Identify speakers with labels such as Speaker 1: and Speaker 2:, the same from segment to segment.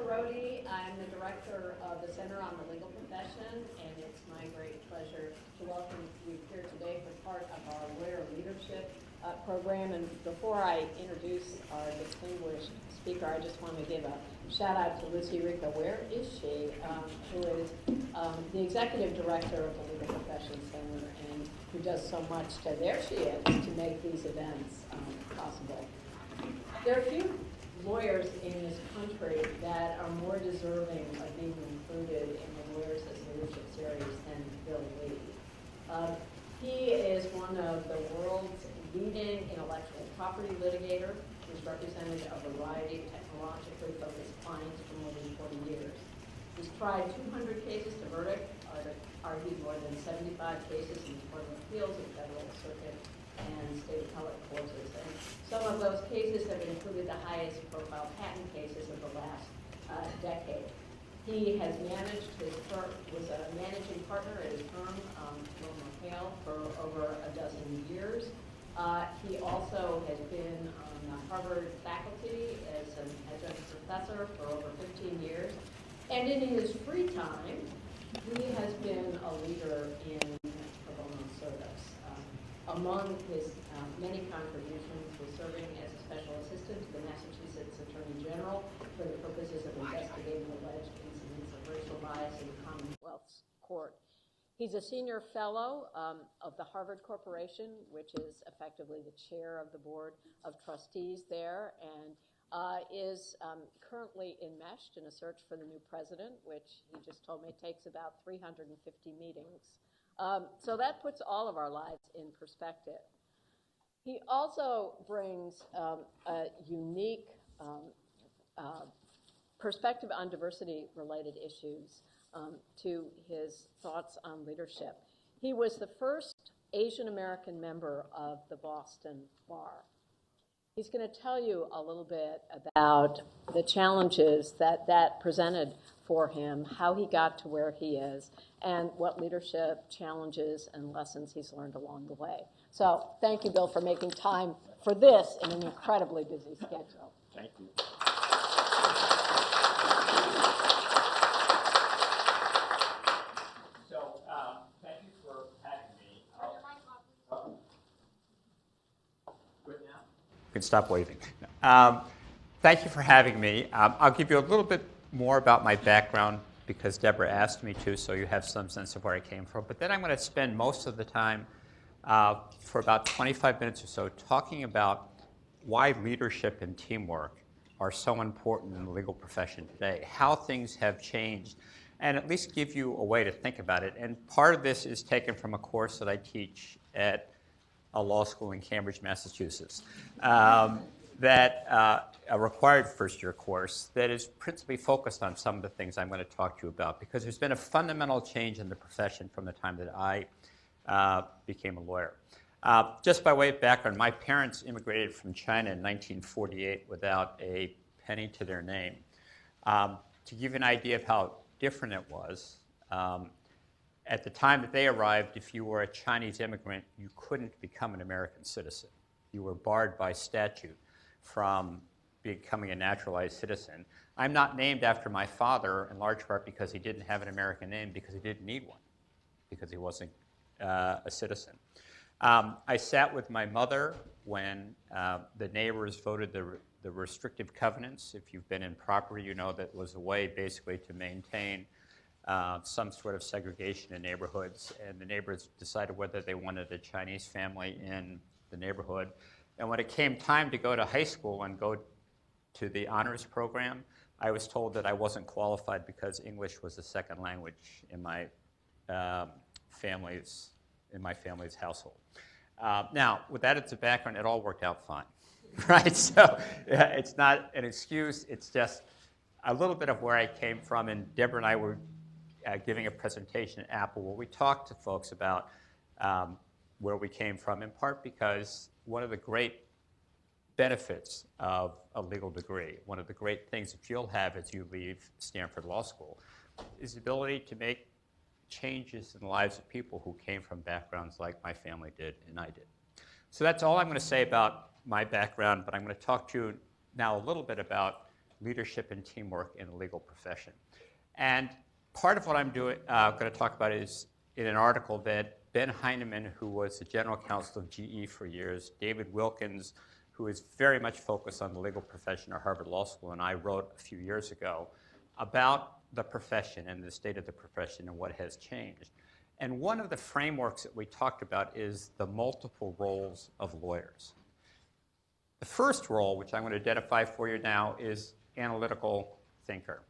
Speaker 1: Rode. I'm the director of the Center on the Legal Profession, and it's my great pleasure to welcome you here today for part of our Lawyer Leadership program. And before I introduce our distinguished speaker, I just want to give a shout out to Lucy Rica. Where is she? Who is the executive director of the Legal Profession Center and who does so much there she is, to make these events possible. There are few lawyers in this country that are more deserving of being included in the Lawyers as Leadership Series than Bill Lee. He is one of the world's leading intellectual property litigator who's represented a variety of technologically focused clients for more than 40 years. He's tried 200 cases to verdict, argued more than 75 cases in the Court of Appeals and Federal Circuit and state appellate courts. And some of those cases have included the highest profile patent cases of the last decade. He has managed his firm, was a managing partner at his firm, Wilmer Hale, for over a dozen years. He also has been on the Harvard faculty as an adjunct professor for over 15 years. And in his free time, he has been a leader in pro bono service. Among his many contributions was serving as a special assistant to the Massachusetts Attorney General for the purposes of investigating alleged incidents of racial bias in the Commonwealth's court. He's a senior fellow of the Harvard Corporation, which is effectively the chair of the board of trustees there, and is currently enmeshed in a search for the new president, which he just told me takes about 350 meetings. So that puts all of our lives in perspective. He also brings a unique perspective on diversity-related issues to his thoughts on leadership. He was the first Asian American member of the Boston Bar. He's going to tell you a little bit about the challenges that presented for him, how he got to where he is, and what leadership challenges and lessons he's learned along the way. So thank you, Bill, for making time for this in an incredibly busy schedule.
Speaker 2: Thank you. So thank you for having me. Good now? You can stop waving. Thank you for having me. I'll give you a little bit more about my background because Deborah asked me to, so you have some sense of where I came from. But then I'm going to spend most of the time for about 25 minutes or so talking about why leadership and teamwork are so important in the legal profession today, how things have changed, and at least give you a way to think about it. And part of this is taken from a course that I teach at a law school in Cambridge, Massachusetts. A required first-year course that is principally focused on some of the things I'm going to talk to you about, because there's been a fundamental change in the profession from the time that I became a lawyer. Just by way of background, my parents immigrated from China in 1948 without a penny to their name. To give you an idea of how different it was, at the time that they arrived, if you were a Chinese immigrant, you couldn't become an American citizen. You were barred by statute from becoming a naturalized citizen. I'm not named after my father in large part because he didn't have an American name, because he didn't need one, because he wasn't a citizen. I sat with my mother when the neighbors voted the restrictive covenants. If you've been in property, you know that was a way basically to maintain some sort of segregation in neighborhoods, and the neighbors decided whether they wanted a Chinese family in the neighborhood. And when it came time to go to high school and go to the honors program, I was told that I wasn't qualified because English was a second language in my family's household. Now, with that as a background, it all worked out fine, right? So it's not an excuse. It's just a little bit of where I came from. And Deborah and I were giving a presentation at Apple where we talked to folks about where we came from, in part because one of the great benefits of a legal degree, one of the great things that you'll have as you leave Stanford Law School, is the ability to make changes in the lives of people who came from backgrounds like my family did and I did. So that's all I'm going to say about my background, but I'm going to talk to you now a little bit about leadership and teamwork in the legal profession. And part of what I'm going to talk about is in an article that Ben Heinemann, who was the general counsel of GE for years, David Wilkins, who is very much focused on the legal profession at Harvard Law School, and I wrote a few years ago about the profession and the state of the profession and what has changed. And one of the frameworks that we talked about is the multiple roles of lawyers. The first role, which I'm going to identify for you now, is analytical thinker.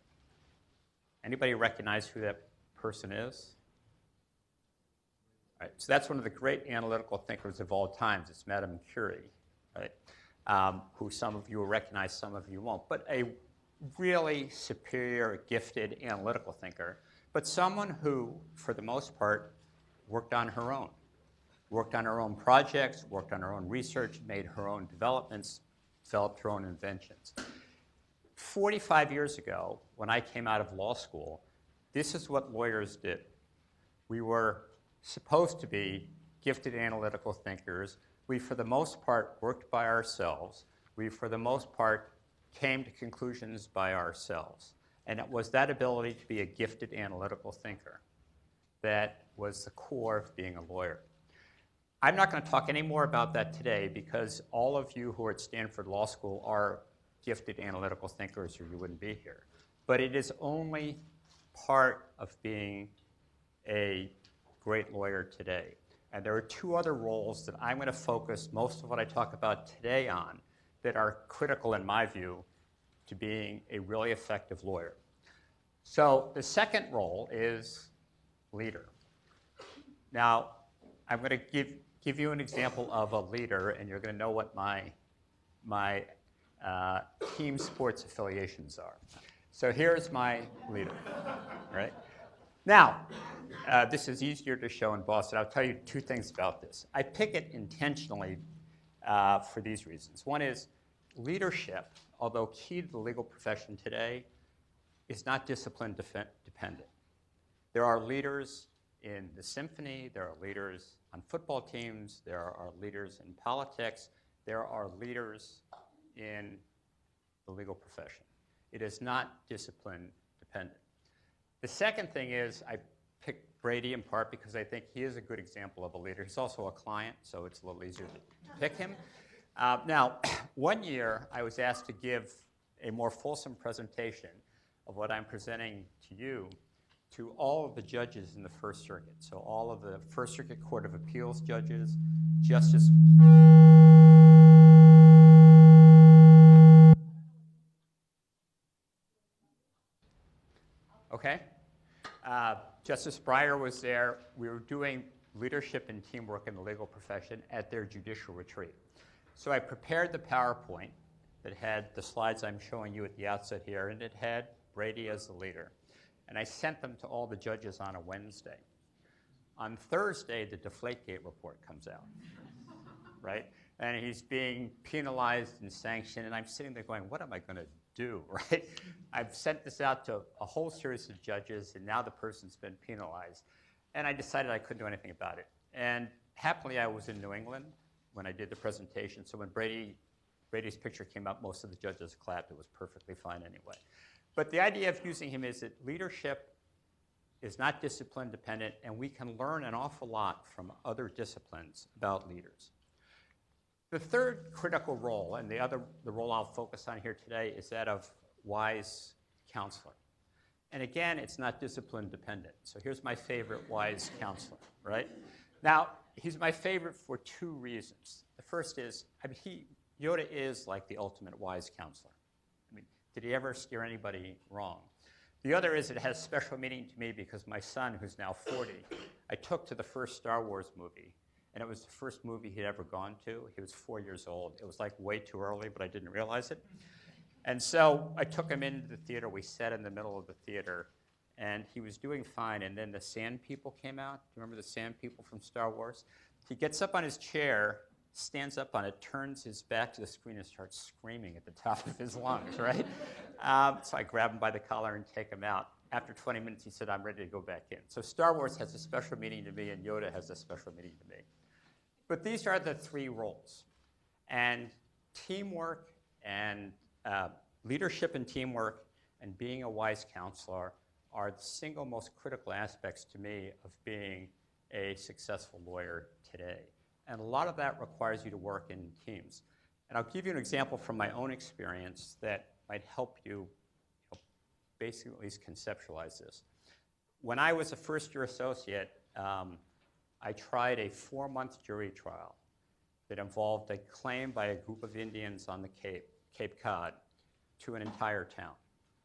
Speaker 2: Anybody recognize who that person is? All right, so that's one of the great analytical thinkers of all times. It's Madame Curie, right? Who some of you will recognize, some of you won't. But a really superior, gifted analytical thinker, but someone who, for the most part, worked on her own. Worked on her own projects, worked on her own research, made her own developments, developed her own inventions. 45 years ago, when I came out of law school, this is what lawyers did. We were supposed to be gifted analytical thinkers. We, for the most part, worked by ourselves. We, for the most part, came to conclusions by ourselves. And it was that ability to be a gifted analytical thinker that was the core of being a lawyer. I'm not going to talk any more about that today because all of you who are at Stanford Law School are gifted analytical thinkers or you wouldn't be here. But it is only part of being a great lawyer today. And there are two other roles that I'm going to focus most of what I talk about today on that are critical, in my view, to being a really effective lawyer. So the second role is leader. Now, I'm going to give you an example of a leader, and you're going to know what my team sports affiliations are. So here's my leader, right? Now, this is easier to show in Boston. I'll tell you two things about this. I pick it intentionally for these reasons. One is leadership, although key to the legal profession today, is not discipline dependent. There are leaders in the symphony, there are leaders on football teams, there are leaders in politics, there are leaders in the legal profession. It is not discipline dependent. The second thing is I picked Brady in part because I think he is a good example of a leader. He's also a client, so it's a little easier to pick him. Now, one year I was asked to give a more fulsome presentation of what I'm presenting to you to all of the judges in the First Circuit. So all of the First Circuit Court of Appeals judges, Justice. Okay. Justice Breyer was there. We were doing leadership and teamwork in the legal profession at their judicial retreat. So I prepared the PowerPoint that had the slides I'm showing you at the outset here, and it had Brady as the leader. And I sent them to all the judges on a Wednesday. On Thursday, the Deflategate report comes out, right? And he's being penalized and sanctioned, and I'm sitting there going, what am I going to do, right? I've sent this out to a whole series of judges, and now the person's been penalized. And I decided I couldn't do anything about it. And happily, I was in New England when I did the presentation, so when Brady's picture came up, most of the judges clapped. It was perfectly fine anyway. But the idea of using him is that leadership is not discipline dependent, and we can learn an awful lot from other disciplines about leaders. The third critical role, and the role I'll focus on here today, is that of wise counselor. And again, it's not discipline dependent. So here's my favorite wise counselor, right? Now, he's my favorite for two reasons. The first is, Yoda is like the ultimate wise counselor. Did he ever steer anybody wrong? The other is it has special meaning to me because my son, who's now 40, I took to the first Star Wars movie, and it was the first movie he'd ever gone to. He was 4 years old. It was like way too early, but I didn't realize it. And so I took him into the theater. We sat in the middle of the theater, and he was doing fine, and then the Sand People came out. Do you remember the Sand People from Star Wars? He gets up on his chair, stands up on it, turns his back to the screen, and starts screaming at the top of his lungs, right? So I grab him by the collar and take him out. After 20 minutes, he said, I'm ready to go back in. So Star Wars has a special meaning to me, and Yoda has a special meaning to me. But these are the three roles. And teamwork and leadership and teamwork and being a wise counselor are the single most critical aspects to me of being a successful lawyer today. And a lot of that requires you to work in teams. And I'll give you an example from my own experience that might help you, basically at least conceptualize this. When I was a first-year associate, I tried a 4-month jury trial that involved a claim by a group of Indians on the Cape Cod to an entire town.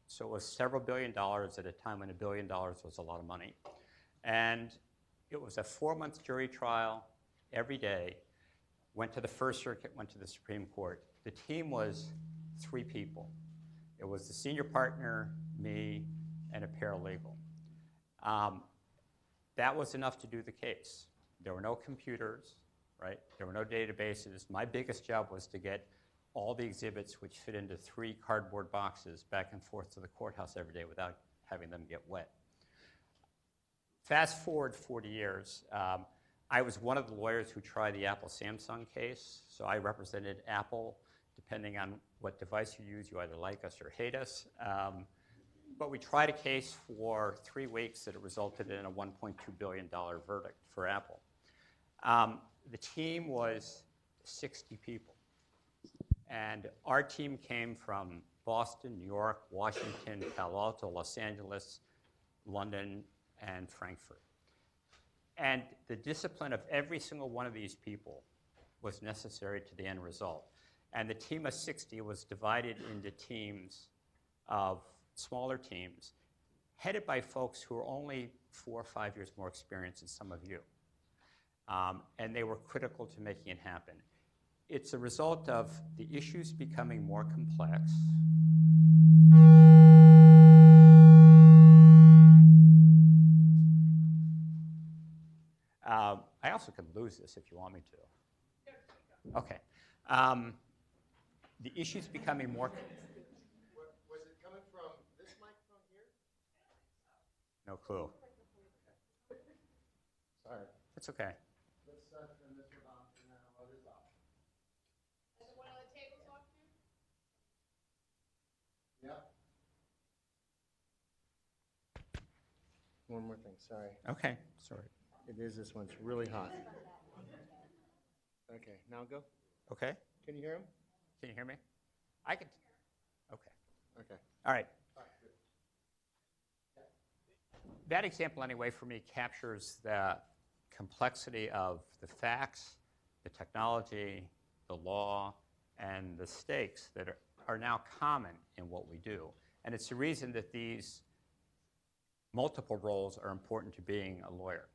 Speaker 2: So it was several $1 billion at a time when $1 billion was a lot of money. And it was a 4-month jury trial every day, went to the First Circuit, went to the Supreme Court. The team was 3 people. It was the senior partner, me, and a paralegal. That was enough to do the case. There were no computers, right? There were no databases. My biggest job was to get all the exhibits, which fit into 3 cardboard boxes, back and forth to the courthouse every day without having them get wet. Fast forward 40 years, I was one of the lawyers who tried the Apple-Samsung case, so I represented Apple. Depending on what device you use, you either like us or hate us. But we tried a case for 3 weeks that resulted in a $1.2 billion verdict for Apple. The team was 60 people. And our team came from Boston, New York, Washington, Palo Alto, Los Angeles, London, and Frankfurt. And the discipline of every single one of these people was necessary to the end result. And the team of 60 was divided into teams of smaller teams, headed by folks who are only 4 or 5 years more experienced than some of you. And they were critical to making it happen. It's a result of the issues becoming more complex. I also could lose this if you want me to. Okay. The issues becoming more...
Speaker 3: Was it coming from this microphone here?
Speaker 2: No clue.
Speaker 3: Sorry.
Speaker 2: It's okay.
Speaker 3: Let's turn this one on and then I'll others off.
Speaker 4: Is the one on the table talk to you?
Speaker 3: Yep. One more thing, sorry.
Speaker 2: Okay, sorry.
Speaker 3: It is this one's really hot. Okay, now go.
Speaker 2: Okay.
Speaker 3: Can you hear him?
Speaker 2: Can you hear me? I can. Okay.
Speaker 3: Okay.
Speaker 2: All right.
Speaker 3: All right, good.
Speaker 2: That example, anyway, for me captures the complexity of the facts, the technology, the law, and the stakes that are now common in what we do. And it's the reason that these multiple roles are important to being a lawyer.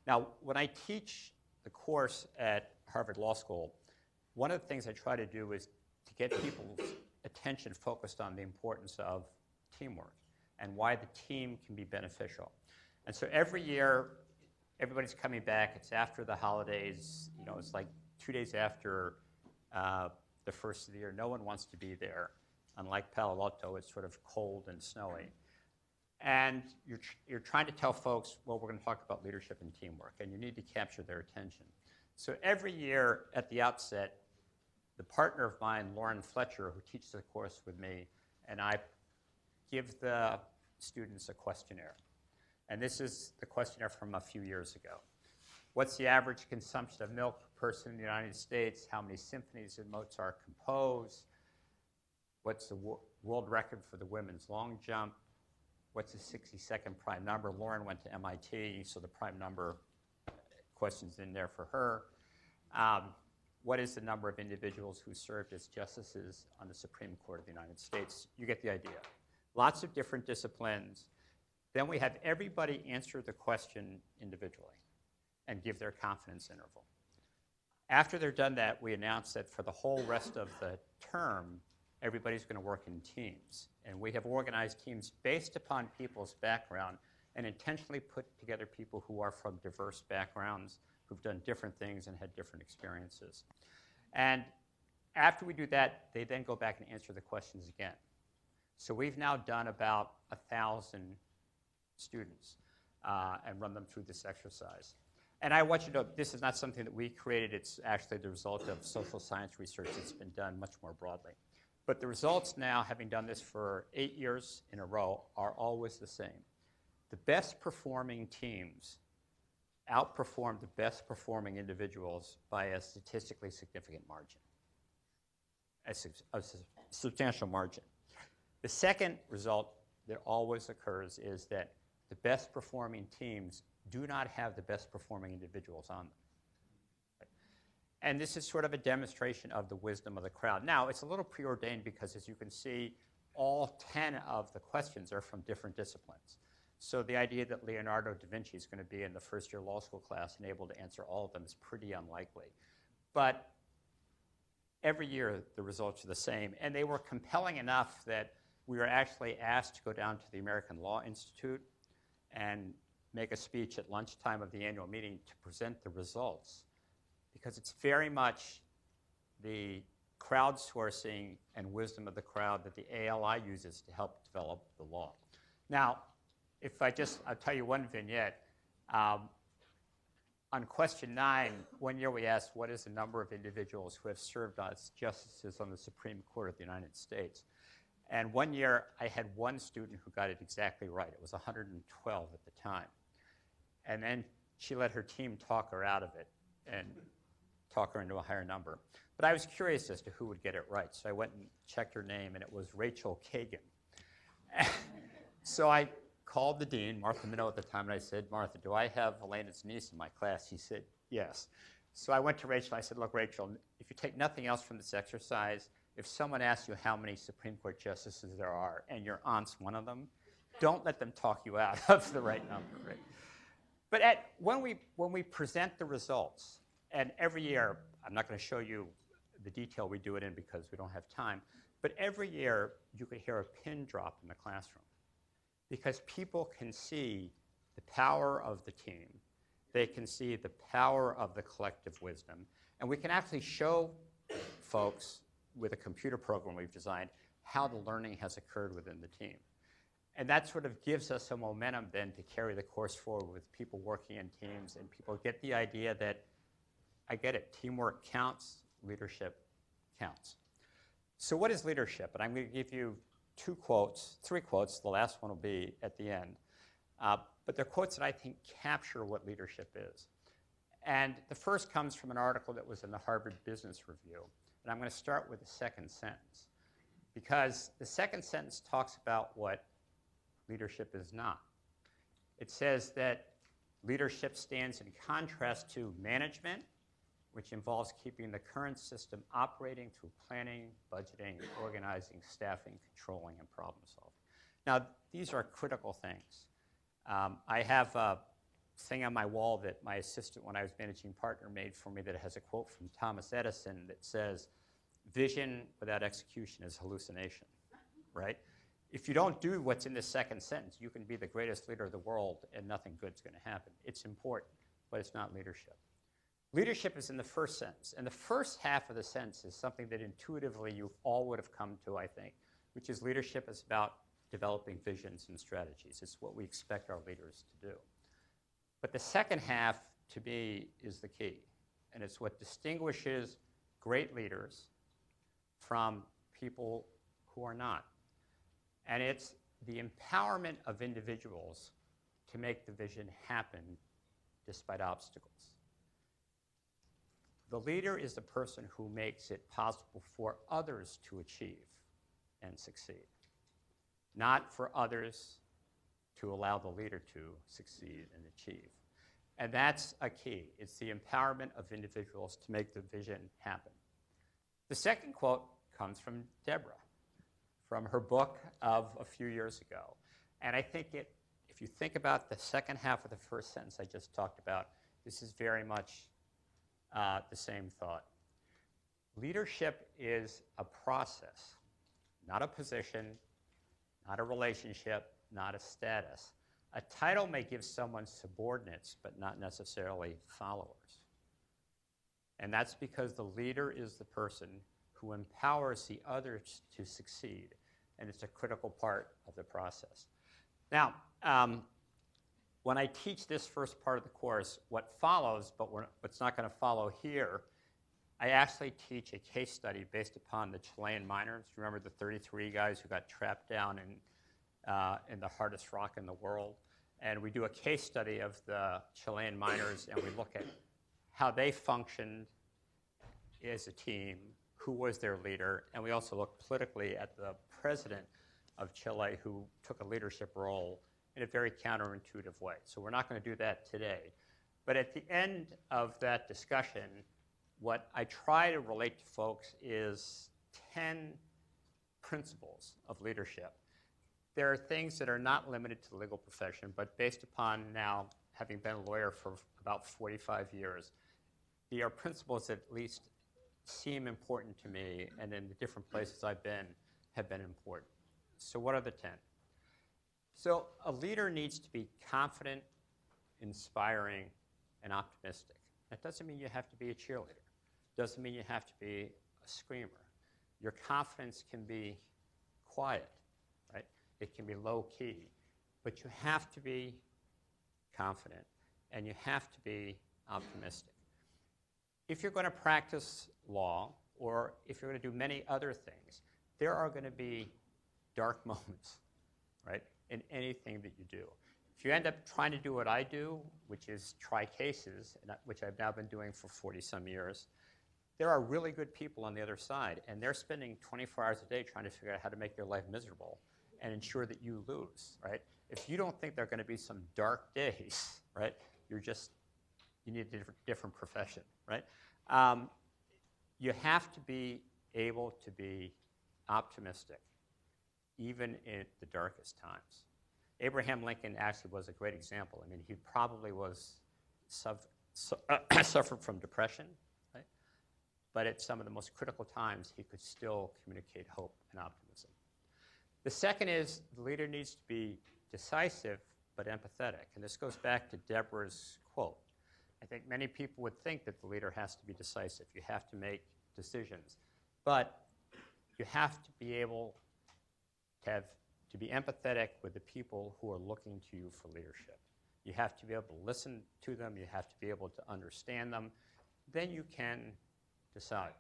Speaker 2: Now, when I teach the course at Harvard Law School, one of the things I try to do is to get people's attention focused on the importance of teamwork and why the team can be beneficial. And so every year, everybody's coming back. It's after the holidays. You know, it's like 2 days after the first of the year. No one wants to be there. Unlike Palo Alto, it's sort of cold and snowy. And you're trying to tell folks, well, we're going to talk about leadership and teamwork, and you need to capture their attention. So every year at the outset, the partner of mine, Lauren Fletcher, who teaches the course with me, and I give the students a questionnaire. And this is the questionnaire from a few years ago. What's the average consumption of milk per person in the United States? How many symphonies did Mozart compose? What's the world record for the women's long jump? What's the 60-second prime number? Lauren went to MIT, so the prime number question's in there for her. What is the number of individuals who served as justices on the Supreme Court of the United States? You get the idea. Lots of different disciplines. Then we have everybody answer the question individually and give their confidence interval. After they're done that, we announce that for the whole rest of the term, everybody's going to work in teams. And we have organized teams based upon people's background and intentionally put together people who are from diverse backgrounds, who've done different things and had different experiences. And after we do that, they then go back and answer the questions again. So we've now done about 1,000 students and run them through this exercise. And I want you to know, this is not something that we created. It's actually the result of social science research that's been done much more broadly. But the results now, having done this for 8 years in a row, are always the same. The best performing teams outperform the best performing individuals by a statistically significant margin, a substantial margin. The second result that always occurs is that the best performing teams do not have the best performing individuals on them. And this is sort of a demonstration of the wisdom of the crowd. Now, it's a little preordained because, as you can see, all 10 of the questions are from different disciplines. So the idea that Leonardo da Vinci is going to be in the first-year law school class and able to answer all of them is pretty unlikely. But every year, the results are the same. And they were compelling enough that we were actually asked to go down to the American Law Institute and make a speech at lunchtime of the annual meeting to present the results, because it's very much the crowdsourcing and wisdom of the crowd that the ALI uses to help develop the law. Now, I'll tell you one vignette. On question 9, one year we asked, what is the number of individuals who have served as justices on the Supreme Court of the United States? And one year I had one student who got it exactly right. It was 112 at the time. And then she let her team talk her out of it and talk her into a higher number. But I was curious as to who would get it right. So I went and checked her name, and it was Rachel Kagan. So I called the dean, Martha Minow at the time, and I said, Martha, do I have Elena's niece in my class? She said, yes. So I went to Rachel, and I said, look, Rachel, if you take nothing else from this exercise, if someone asks you how many Supreme Court justices there are, and your aunt's one of them, don't let them talk you out of the right number, right? But when we present the results, and every year, I'm not going to show you the detail we do it in because we don't have time, but every year you could hear a pin drop in the classroom because people can see the power of the team. They can see the power of the collective wisdom. And we can actually show folks with a computer program we've designed how the learning has occurred within the team. And that sort of gives us a momentum then to carry the course forward with people working in teams, and people get the idea that, I get it, teamwork counts, leadership counts. So what is leadership? And I'm going to give you three quotes. The last one will be at the end. But they're quotes that I think capture what leadership is. And the first comes from an article that was in the Harvard Business Review. And I'm going to start with the second sentence, because the second sentence talks about what leadership is not. It says that leadership stands in contrast to management, which involves keeping the current system operating through planning, budgeting, organizing, staffing, controlling, and problem solving. Now, these are critical things. I have a thing on my wall that my assistant, when I was managing partner, made for me that has a quote from Thomas Edison that says, vision without execution is hallucination, right? If you don't do what's in the second sentence, you can be the greatest leader of the world and nothing good's going to happen. It's important, but it's not leadership. Leadership is in the first sentence, and the first half of the sentence is something that intuitively you all would have come to, I think, which is leadership is about developing visions and strategies. It's what we expect our leaders to do. But the second half, to me, is the key, and it's what distinguishes great leaders from people who are not. And it's the empowerment of individuals to make the vision happen despite obstacles. The leader is the person who makes it possible for others to achieve and succeed, not for others to allow the leader to succeed and achieve. And that's a key. It's the empowerment of individuals to make the vision happen. The second quote comes from Deborah, from her book of a few years ago. And I think if you think about the second half of the first sentence I just talked about, this is very much the same thought. Leadership is a process, not a position, not a relationship, not a status. A title may give someone subordinates, but not necessarily followers. And that's because the leader is the person who empowers the others to succeed, and it's a critical part of the process. Now, when I teach this first part of the course, what follows, but what's not going to follow here, I actually teach a case study based upon the Chilean miners. Remember the 33 guys who got trapped down in the hardest rock in the world? And we do a case study of the Chilean miners, and we look at how they functioned as a team, who was their leader, and we also look politically at the president of Chile who took a leadership role in a very counterintuitive way. So we're not going to do that today. But at the end of that discussion, what I try to relate to folks is 10 principles of leadership. There are things that are not limited to the legal profession, but based upon now having been a lawyer for about 45 years, there are principles that at least seem important to me, and in the different places I've been have been important. So what are the 10? So a leader needs to be confident, inspiring, and optimistic. That doesn't mean you have to be a cheerleader. Doesn't mean you have to be a screamer. Your confidence can be quiet, right? It can be low key, but you have to be confident and you have to be optimistic. If you're going to practice law, or if you're going to do many other things, there are going to be dark moments, right, in anything that you do. If you end up trying to do what I do, which is try cases, which I've now been doing for 40-some years, there are really good people on the other side, and they're spending 24 hours a day trying to figure out how to make their life miserable and ensure that you lose, right? If you don't think there are going to be some dark days, right, you need a different profession, right? You have to be able to be optimistic, even in the darkest times. Abraham Lincoln actually was a great example. I mean, he probably suffered from depression, right? But at some of the most critical times, he could still communicate hope and optimism. The second is the leader needs to be decisive but empathetic. And this goes back to Deborah's quote. I think many people would think that the leader has to be decisive. You have to make decisions. But you have to be able to be empathetic with the people who are looking to you for leadership. You have to be able to listen to them. You have to be able to understand them. Then you can decide.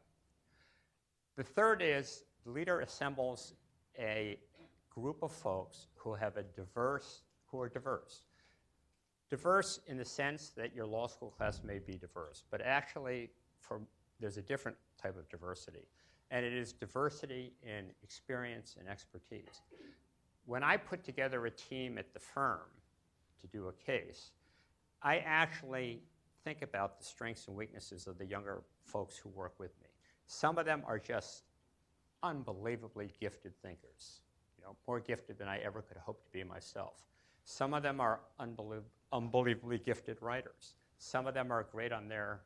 Speaker 2: The third is the leader assembles a group of folks who are diverse. Diverse in the sense that your law school class may be diverse, but actually there's a different type of diversity, and it is diversity in experience and expertise. When I put together a team at the firm to do a case, I actually think about the strengths and weaknesses of the younger folks who work with me. Some of them are just unbelievably gifted thinkers, more gifted than I ever could hope to be myself. Some of them are unbelievably gifted writers. Some of them are great on their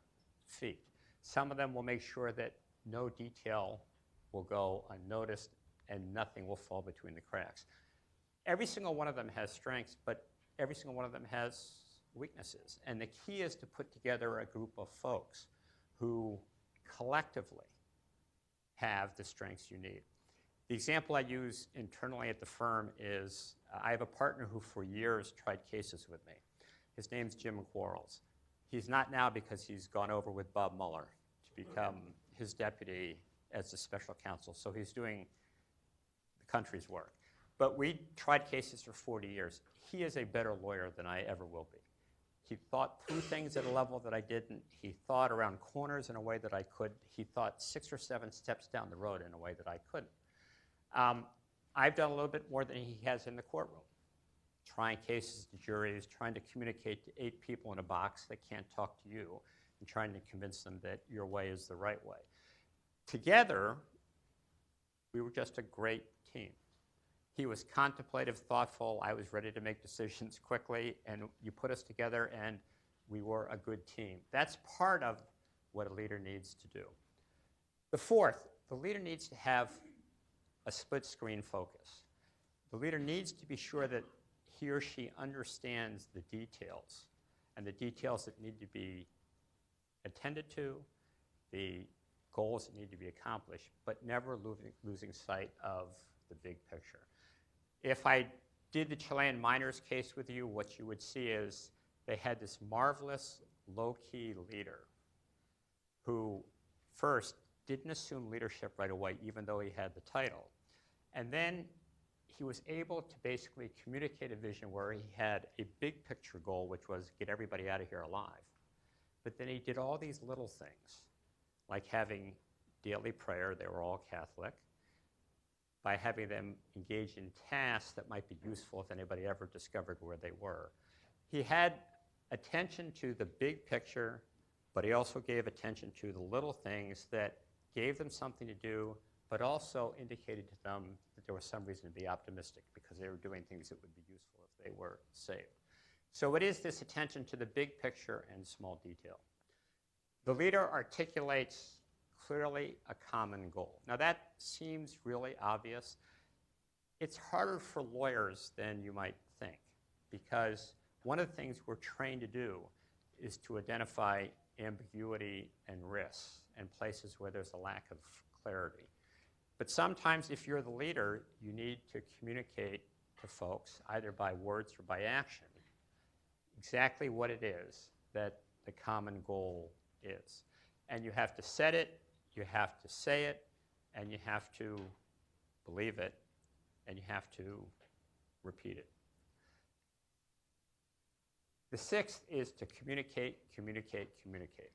Speaker 2: feet. Some of them will make sure that no detail will go unnoticed and nothing will fall between the cracks. Every single one of them has strengths, but every single one of them has weaknesses. And the key is to put together a group of folks who collectively have the strengths you need. The example I use internally at the firm is I have a partner who for years tried cases with me. His name's Jim Quarles. He's not now because he's gone over with Bob Mueller to become his deputy as the special counsel. So he's doing the country's work. But we tried cases for 40 years. He is a better lawyer than I ever will be. He thought through things at a level that I didn't. He thought around corners in a way that I could. He thought 6 or 7 steps down the road in a way that I couldn't. I've done a little bit more than he has in the courtroom, trying cases to juries, trying to communicate to 8 people in a box that can't talk to you, and trying to convince them that your way is the right way. Together, we were just a great team. He was contemplative, thoughtful. I was ready to make decisions quickly, and you put us together, and we were a good team. That's part of what a leader needs to do. The fourth, the leader needs to have a split-screen focus. The leader needs to be sure that he or she understands the details, and the details that need to be attended to, the goals that need to be accomplished, but never losing sight of the big picture. If I did the Chilean miners case with you, what you would see is they had this marvelous low-key leader who first didn't assume leadership right away, even though he had the title. And then he was able to basically communicate a vision where he had a big picture goal, which was get everybody out of here alive. But then he did all these little things, like having daily prayer. They were all Catholic. By having them engage in tasks that might be useful if anybody ever discovered where they were. He had attention to the big picture, but he also gave attention to the little things that gave them something to do, but also indicated to them that there was some reason to be optimistic because they were doing things that would be useful if they were saved. So it is this attention to the big picture and small detail. The leader articulates clearly a common goal. Now that seems really obvious. It's harder for lawyers than you might think, because one of the things we're trained to do is to identify ambiguity and risks and places where there's a lack of clarity. But sometimes if you're the leader, you need to communicate to folks, either by words or by action, exactly what it is that the common goal is. And you have to set it, you have to say it, and you have to believe it, and you have to repeat it. The sixth is to communicate, communicate, communicate.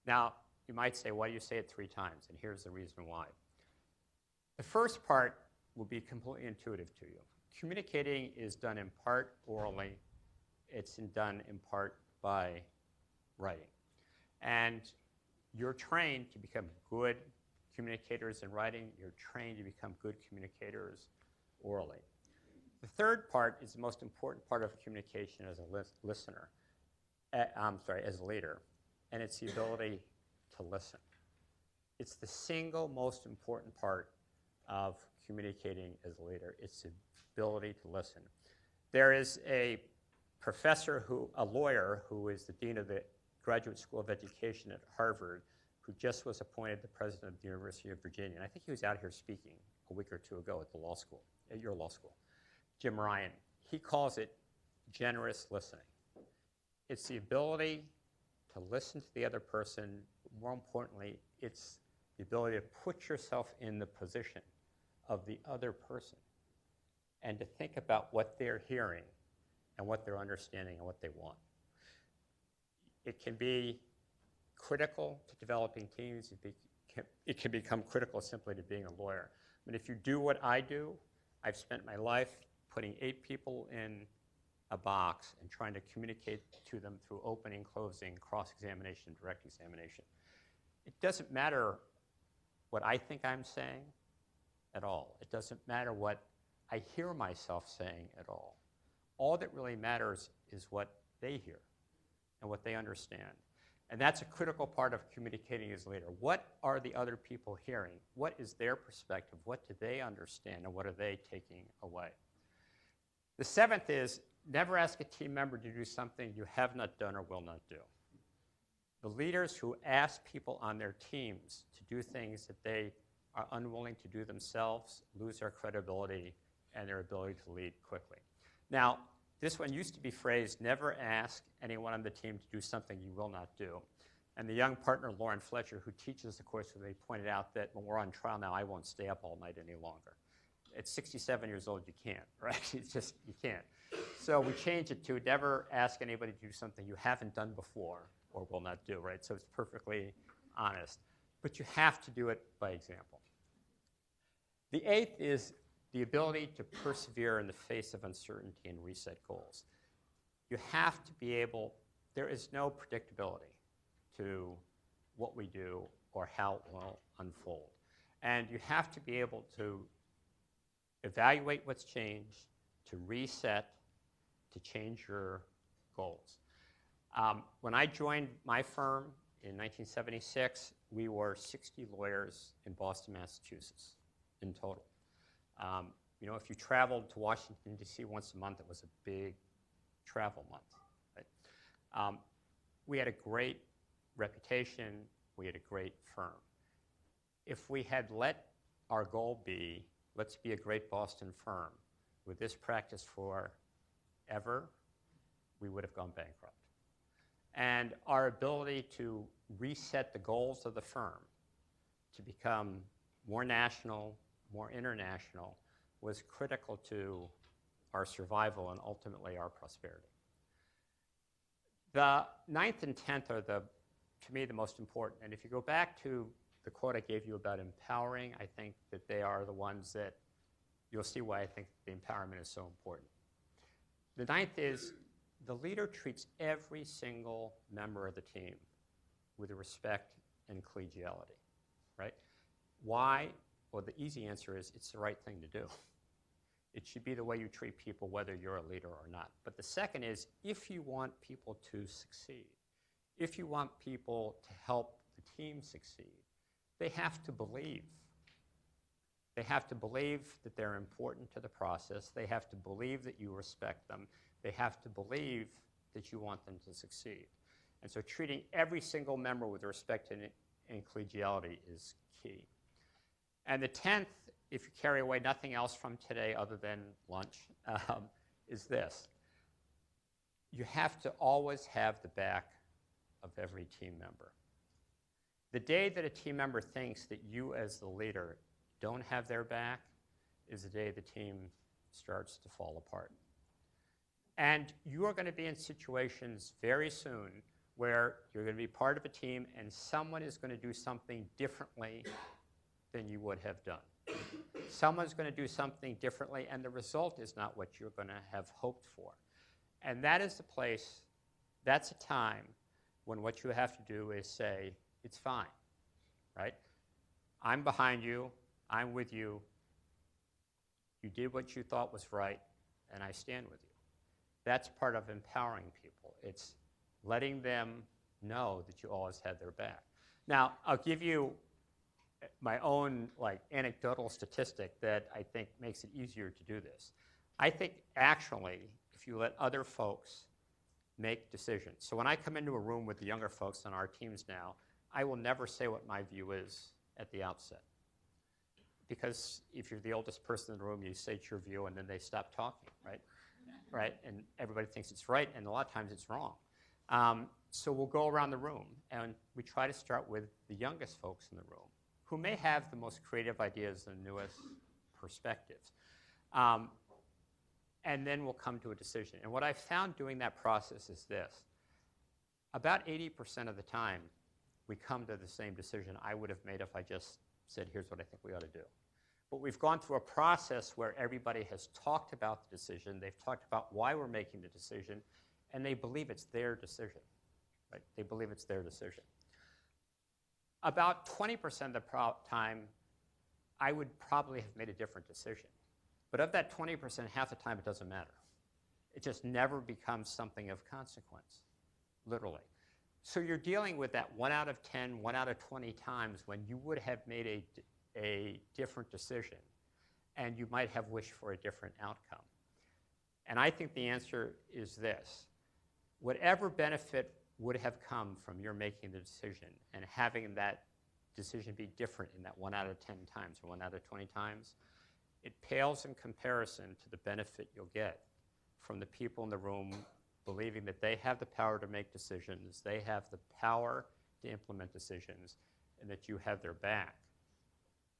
Speaker 2: Now, you might say, why do you say it 3 times? And here's the reason why. The first part will be completely intuitive to you. Communicating is done in part orally. It's done in part by writing. And you're trained to become good communicators in writing. You're trained to become good communicators orally. The third part is the most important part of communication as a listener. As a leader, and it's the ability to listen. It's the single most important part of communicating as a leader. It's the ability to listen. There is a lawyer who is the dean of the Graduate School of Education at Harvard, who just was appointed the president of the University of Virginia. And I think he was out here speaking a week or 2 ago at the law school, at your law school. Jim Ryan. He calls it generous listening. It's the ability to listen to the other person. More importantly, it's the ability to put yourself in the position of the other person and to think about what they're hearing and what they're understanding and what they want. It can be critical to developing teams. It can become critical simply to being a lawyer. I mean, if you do what I do, I've spent my life putting 8 people in a box and trying to communicate to them through opening, closing, cross-examination, direct examination. It doesn't matter what I think I'm saying at all. It doesn't matter what I hear myself saying at all. All that really matters is what they hear and what they understand. And that's a critical part of communicating as a leader. What are the other people hearing? What is their perspective? What do they understand, and what are they taking away? The 7th is never ask a team member to do something you have not done or will not do. The leaders who ask people on their teams to do things that they are unwilling to do themselves lose their credibility and their ability to lead quickly. Now, this one used to be phrased, never ask anyone on the team to do something you will not do. And the young partner, Lauren Fletcher, who teaches the course, they pointed out that when we're on trial now, I won't stay up all night any longer. At 67 years old, you can't, right? It's just, you can't. So we changed it to never ask anybody to do something you haven't done before or will not do, right? So it's perfectly honest. But you have to do it by example. The 8th is the ability to persevere in the face of uncertainty and reset goals. You have to be able, there is no predictability to what we do or how it will unfold. And you have to be able to evaluate what's changed, to reset, to change your goals. When I joined my firm in 1976, we were 60 lawyers in Boston, Massachusetts in total. You know, if you traveled to Washington, D.C. once a month, it was a big travel month. Right? We had a great reputation. We had a great firm. If we had let our goal be, let's be a great Boston firm with this practice forever, we would have gone bankrupt. And our ability to reset the goals of the firm to become more national, more international, was critical to our survival and ultimately our prosperity. The 9th and 10th are, to me, the most important. And if you go back to the quote I gave you about empowering, I think that they are the ones that you'll see why I think the empowerment is so important. The 9th is the leader treats every single member of the team with respect and collegiality, right? Why? Well, the easy answer is it's the right thing to do. It should be the way you treat people, whether you're a leader or not. But the second is, if you want people to succeed, if you want people to help the team succeed, they have to believe. They have to believe that they're important to the process. They have to believe that you respect them. They have to believe that you want them to succeed. And so treating every single member with respect and collegiality is key. And the 10th, if you carry away nothing else from today other than lunch, is this. You have to always have the back of every team member. The day that a team member thinks that you as the leader don't have their back is the day the team starts to fall apart. And you are going to be in situations very soon where you're going to be part of a team and someone is going to do something differently than you would have done. Someone's going to do something differently, and the result is not what you're going to have hoped for. And that is the place, that's a time when what you have to do is say, it's fine, right? I'm behind you. I'm with you. You did what you thought was right, and I stand with you. That's part of empowering people. It's letting them know that you always had their back. Now, I'll give you my own anecdotal statistic that I think makes it easier to do this. I think actually, if you let other folks make decisions. So when I come into a room with the younger folks on our teams now, I will never say what my view is at the outset. Because if you're the oldest person in the room, you say it's your view and then they stop talking, right? Right? And everybody thinks it's right, and a lot of times it's wrong. So we'll go around the room, and we try to start with the youngest folks in the room, who may have the most creative ideas and newest perspectives. And then we'll come to a decision. And what I found doing that process is this. About 80% of the time, we come to the same decision I would have made if I just said, here's what I think we ought to do. But we've gone through a process where everybody has talked about the decision, they've talked about why we're making the decision, and they believe it's their decision. Right? They believe it's their decision. About 20% of the time, I would probably have made a different decision. But of that 20%, half the time it doesn't matter. It just never becomes something of consequence, literally. So you're dealing with that 1 out of 10, 1 out of 20 times when you would have made a different decision, and you might have wished for a different outcome. And I think the answer is this. Whatever benefit would have come from your making the decision and having that decision be different in that 1 out of 10 times or 1 out of 20 times, it pales in comparison to the benefit you'll get from the people in the room believing that they have the power to make decisions, they have the power to implement decisions, and that you have their back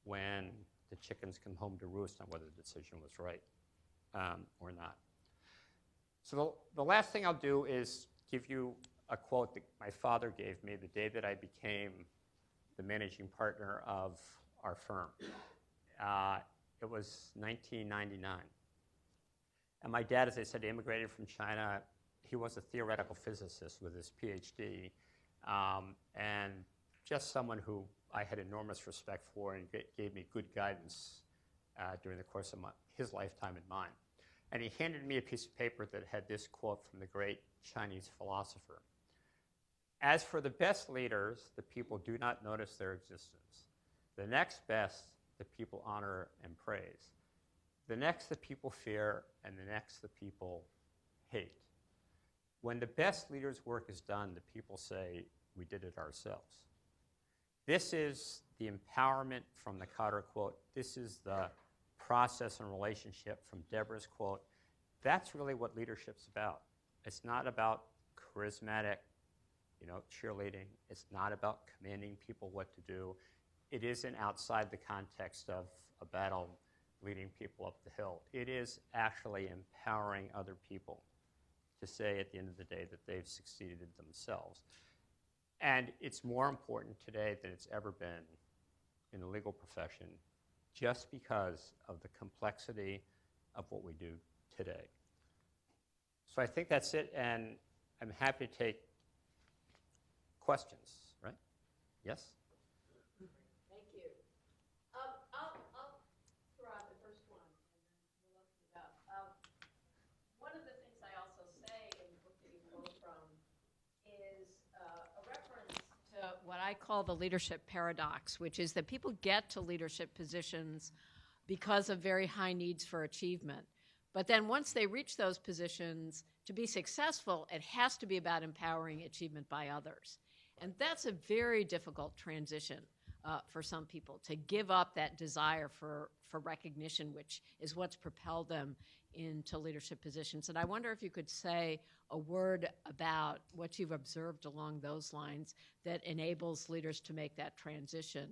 Speaker 2: when the chickens come home to roost on whether the decision was right or not. So the last thing I'll do is give you a quote that my father gave me the day that I became the managing partner of our firm. It was 1999. And my dad, as I said, immigrated from China. He was a theoretical physicist with his PhD, and just someone who I had enormous respect for and gave me good guidance during the course of his lifetime and mine. And he handed me a piece of paper that had this quote from the great Chinese philosopher. As for the best leaders, the people do not notice their existence. The next best, the people honor and praise. The next, the people fear, and the next, the people hate. When the best leader's work is done, the people say, we did it ourselves. This is the empowerment from the Kotter quote. This is the process and relationship from Deborah's quote. That's really what leadership's about. It's not about charismatic, cheerleading. It's not about commanding people what to do. it isn't outside the context of a battle leading people up the hill. It is actually empowering other people to say at the end of the day that they've succeeded themselves. And it's more important today than it's ever been in the legal profession just because of the complexity of what we do today. So I think that's it, and I'm happy to take questions, right? Yes?
Speaker 1: Thank you. I'll throw out the first one, and then we'll open it up. One of the things I also say in the book that you quote from is a reference to what I call the leadership paradox, which is that people get to leadership positions because of very high needs for achievement. But then once they reach those positions, to be successful, it has to be about empowering achievement by others. And that's a very difficult transition for some people, to give up that desire for recognition, which is what's propelled them into leadership positions. And I wonder if you could say a word about what you've observed along those lines that enables leaders to make that transition.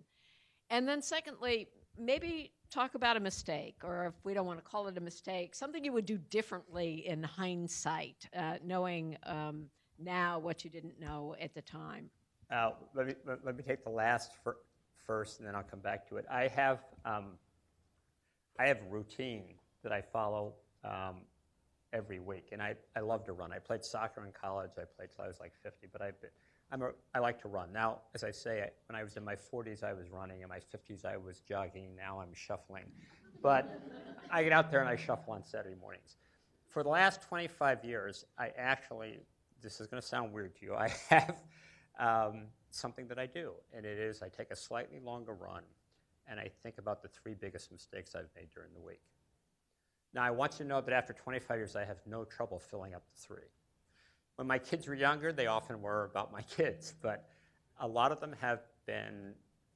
Speaker 1: And then secondly, maybe talk about a mistake, or if we don't want to call it a mistake, something you would do differently in hindsight, knowing now what you didn't know at the time.
Speaker 2: Let me take the last first, and then I'll come back to it. I have a routine that I follow every week, and I love to run. I played soccer in college. I played till I was like 50, but I like to run. Now, as I say, when I was in my 40s, I was running. In my 50s, I was jogging. Now I'm shuffling. But I get out there and I shuffle on Saturday mornings. For the last 25 years, I actually, this is going to sound weird to you, I have something that I do, and it is I take a slightly longer run, and I think about the 3 biggest mistakes I've made during the week. Now, I want you to know that after 25 years, I have no trouble filling up the 3. When my kids were younger, they often were about my kids, but a lot of them have been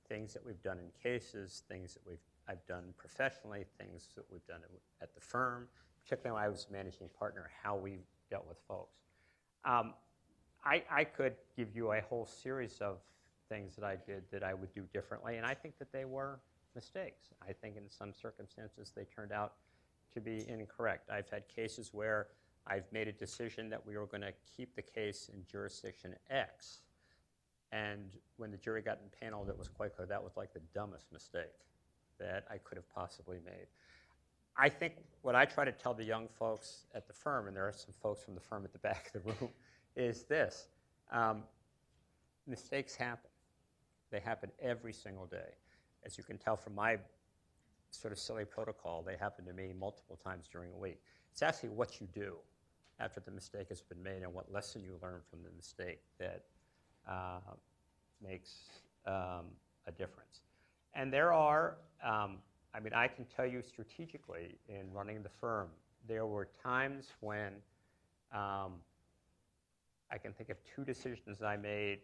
Speaker 2: things that we've done in cases, things that I've done professionally, things that we've done at the firm, particularly when I was managing partner, how we dealt with folks. I could give you a whole series of things that I did that I would do differently, and I think that they were mistakes. I think in some circumstances they turned out to be incorrect. I've had cases where I've made a decision that we were going to keep the case in jurisdiction X, and when the jury got impaneled, it was quite clear that was like the dumbest mistake that I could have possibly made. I think what I try to tell the young folks at the firm, and there are some folks from the firm at the back of the room, is this. Mistakes happen. They happen every single day. As you can tell from my sort of silly protocol, they happen to me multiple times during a week. It's actually what you do after the mistake has been made and what lesson you learn from the mistake that makes a difference. And there are, I can tell you strategically in running the firm, there were times when I can think of 2 decisions I made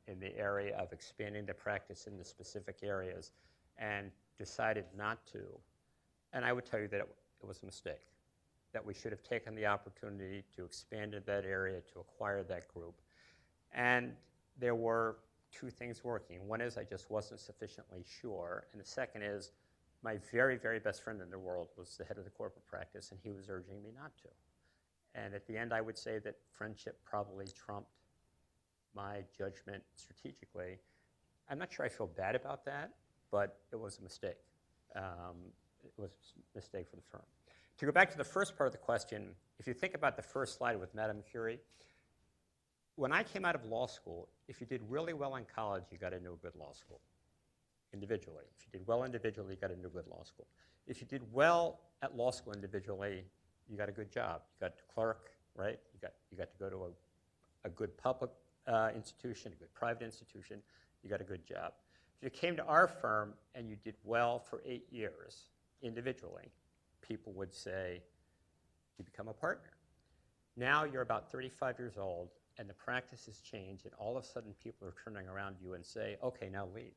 Speaker 2: in the area of expanding the practice into specific areas and decided not to. And I would tell you that it was a mistake, that we should have taken the opportunity to expand in that area, to acquire that group. And there were 2 things working. One is I just wasn't sufficiently sure, and the second is my very, very best friend in the world was the head of the corporate practice, and he was urging me not to. And at the end, I would say that friendship probably trumped my judgment strategically. I'm not sure I feel bad about that, but it was a mistake. It was a mistake for the firm. To go back to the first part of the question, if you think about the first slide with Madame Curie, when I came out of law school, if you did really well in college, you got into a good law school, individually. If you did well individually, you got into a good law school. If you did well at law school individually, you got a good job. You got to clerk, right? You got to go to a good public institution, a good private institution. You got a good job. If you came to our firm and you did well for 8 years individually, people would say, you become a partner. Now you're about 35 years old, and the practice has changed, and all of a sudden people are turning around you and say, okay, now lead.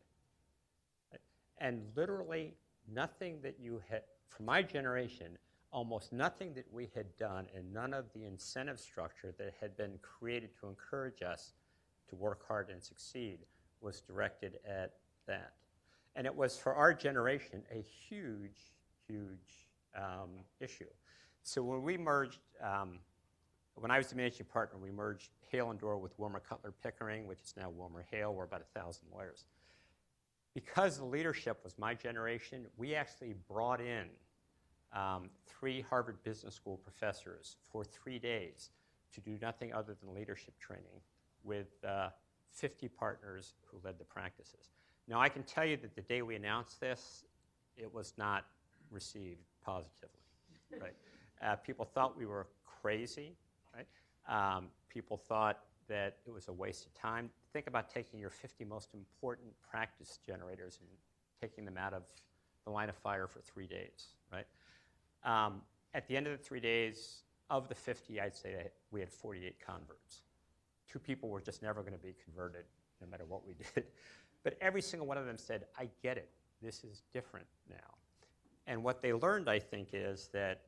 Speaker 2: And literally nothing that you had, for my generation, almost nothing that we had done and none of the incentive structure that had been created to encourage us to work hard and succeed was directed at that. And it was, for our generation, a huge, huge issue. So when we merged, when I was the managing partner, we merged Hale and Dorr with Wilmer Cutler Pickering, which is now Wilmer Hale. We're about 1,000 lawyers. Because the leadership was my generation, we actually brought in 3 Harvard Business School professors for 3 days to do nothing other than leadership training with 50 partners who led the practices. Now, I can tell you that the day we announced this, it was not received positively, right? People thought we were crazy, right? People thought that it was a waste of time. Think about taking your 50 most important practice generators and taking them out of the line of fire for 3 days, right? At the end of the 3 days, of the 50, I'd say that we had 48 converts. 2 people were just never going to be converted, no matter what we did. But every single one of them said, I get it. This is different now. And what they learned, I think, is that,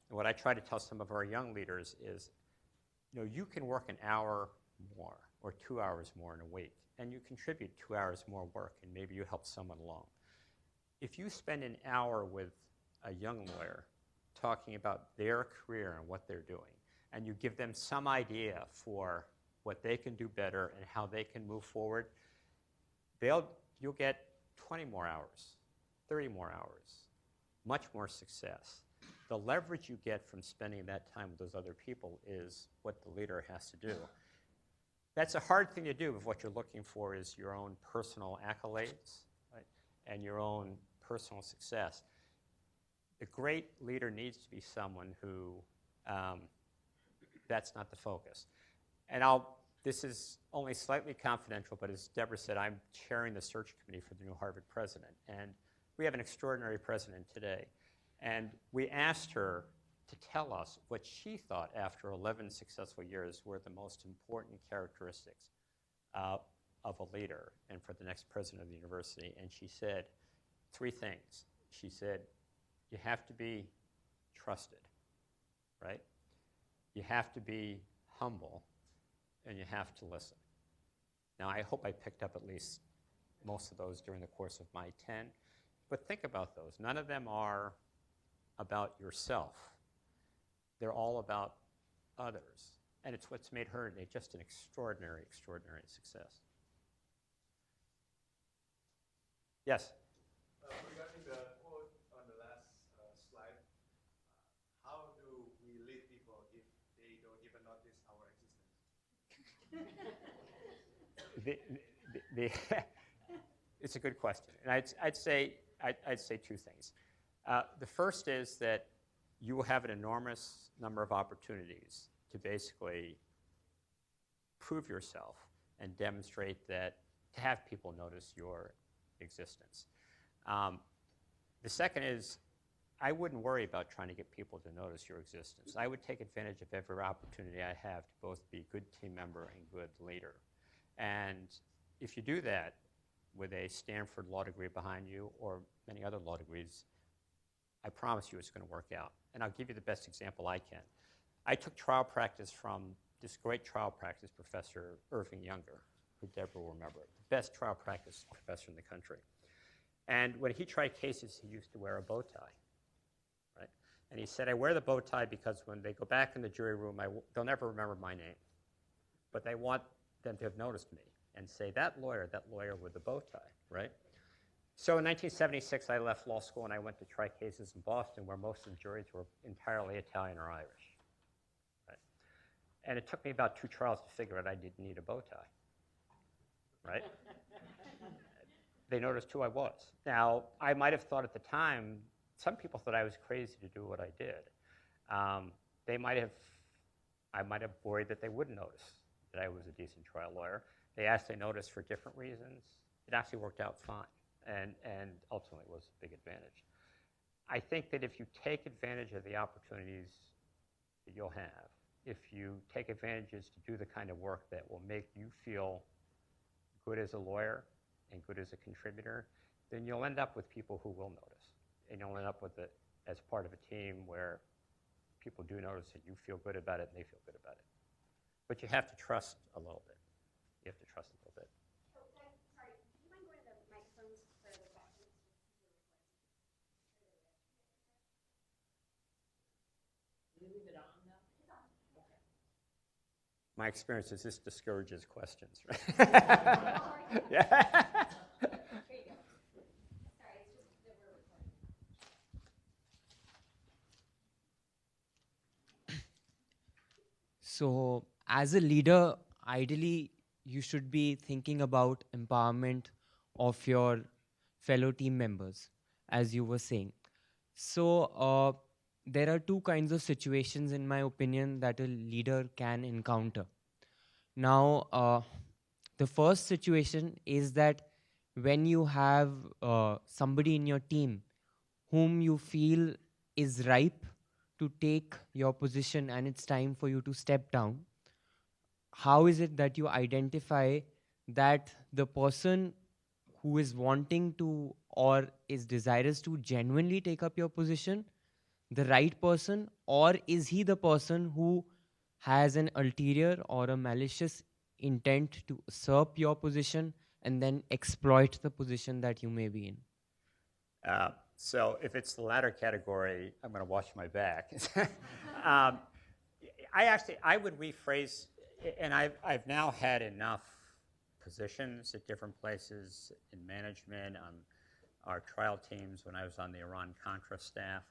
Speaker 2: and what I try to tell some of our young leaders is, you can work an hour more or 2 hours more in a week, and you contribute 2 hours more work, and maybe you help someone along. If you spend an hour with a young lawyer talking about their career and what they're doing, and you give them some idea for what they can do better and how they can move forward, you'll get 20 more hours, 30 more hours, much more success. The leverage you get from spending that time with those other people is what the leader has to do. That's a hard thing to do if what you're looking for is your own personal accolades, right, and your own personal success. The great leader needs to be someone who, that's not the focus. And this is only slightly confidential, but as Deborah said, I'm chairing the search committee for the new Harvard president. And we have an extraordinary president today. And we asked her to tell us what she thought after 11 successful years were the most important characteristics of a leader and for the next president of the university. And she said 3 things. She said, you have to be trusted, right? You have to be humble, and you have to listen. Now, I hope I picked up at least most of those during the course of my 10, but think about those. None of them are about yourself. They're all about others, and it's what's made her just an extraordinary, extraordinary success. Yes?
Speaker 5: Regarding the quote on the last slide, how do we lead people if they don't even notice our existence?
Speaker 2: It's a good question, and I'd say 2 things. The first is that you will have an enormous number of opportunities to basically prove yourself and demonstrate that, to have people notice your existence. The second is, I wouldn't worry about trying to get people to notice your existence. I would take advantage of every opportunity I have to both be a good team member and good leader. And if you do that with a Stanford law degree behind you or many other law degrees, I promise you it's going to work out. And I'll give you the best example I can. I took trial practice from this great trial practice professor, Irving Younger, who Deborah will remember, the best trial practice professor in the country. And when he tried cases, he used to wear a bow tie, right? And he said, I wear the bow tie because when they go back in the jury room, they'll never remember my name. But they want them to have noticed me and say, that lawyer with the bow tie, right? So in 1976, I left law school and I went to try cases in Boston where most of the juries were entirely Italian or Irish, right? And it took me about 2 trials to figure out I didn't need a bow tie, right? They noticed who I was. Now, I might have thought at the time, some people thought I was crazy to do what I did. I might have worried that they wouldn't notice that I was a decent trial lawyer. They asked to notice for different reasons. It actually worked out fine. And ultimately was a big advantage. I think that if you take advantage of the opportunities that you'll have, if you take advantages to do the kind of work that will make you feel good as a lawyer and good as a contributor, then you'll end up with people who will notice. And you'll end up with it as part of a team where people do notice that you feel good about it and they feel good about it. But you have to trust a little bit. You have to trust a little bit.
Speaker 6: Oh, sorry, do you mind going to the microphone
Speaker 2: My experience is this discourages questions. Right?
Speaker 1: There
Speaker 2: Yeah.
Speaker 1: you go. Sorry, it's just that we're recording.
Speaker 6: So, as a leader, ideally, you should be thinking about empowerment of your fellow team members, as you were saying. So, there are two kinds of situations, in my opinion, that a leader can encounter. Now, the first situation is that when you have somebody in your team whom you feel is ripe to take your position and it's time for you to step down, how is it that you identify that the person who is wanting to or is desirous to genuinely take up your position, the right person, or is he the person who has an ulterior or a malicious intent to usurp your position and then exploit the position that you may be in?
Speaker 2: So if it's the latter category, I'm going to wash my back. um, I would rephrase, and I've now had enough positions at different places in management, on our trial teams when I was on the Iran-Contra staff,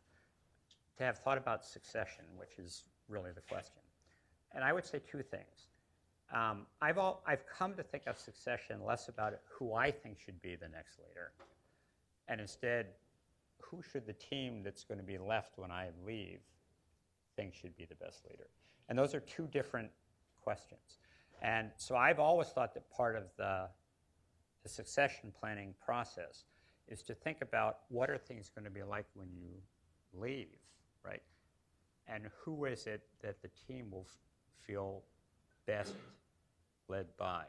Speaker 2: to have thought about succession, which is really the question. And I would say two things. I've come to think of succession less about who I think should be the next leader, and instead, who should the team that's going to be left when I leave think should be the best leader? And those are two different questions. And so I've always thought that part of the succession planning process is to think about what are things going to be like when you leave, right? And who is it that the team will feel best led by?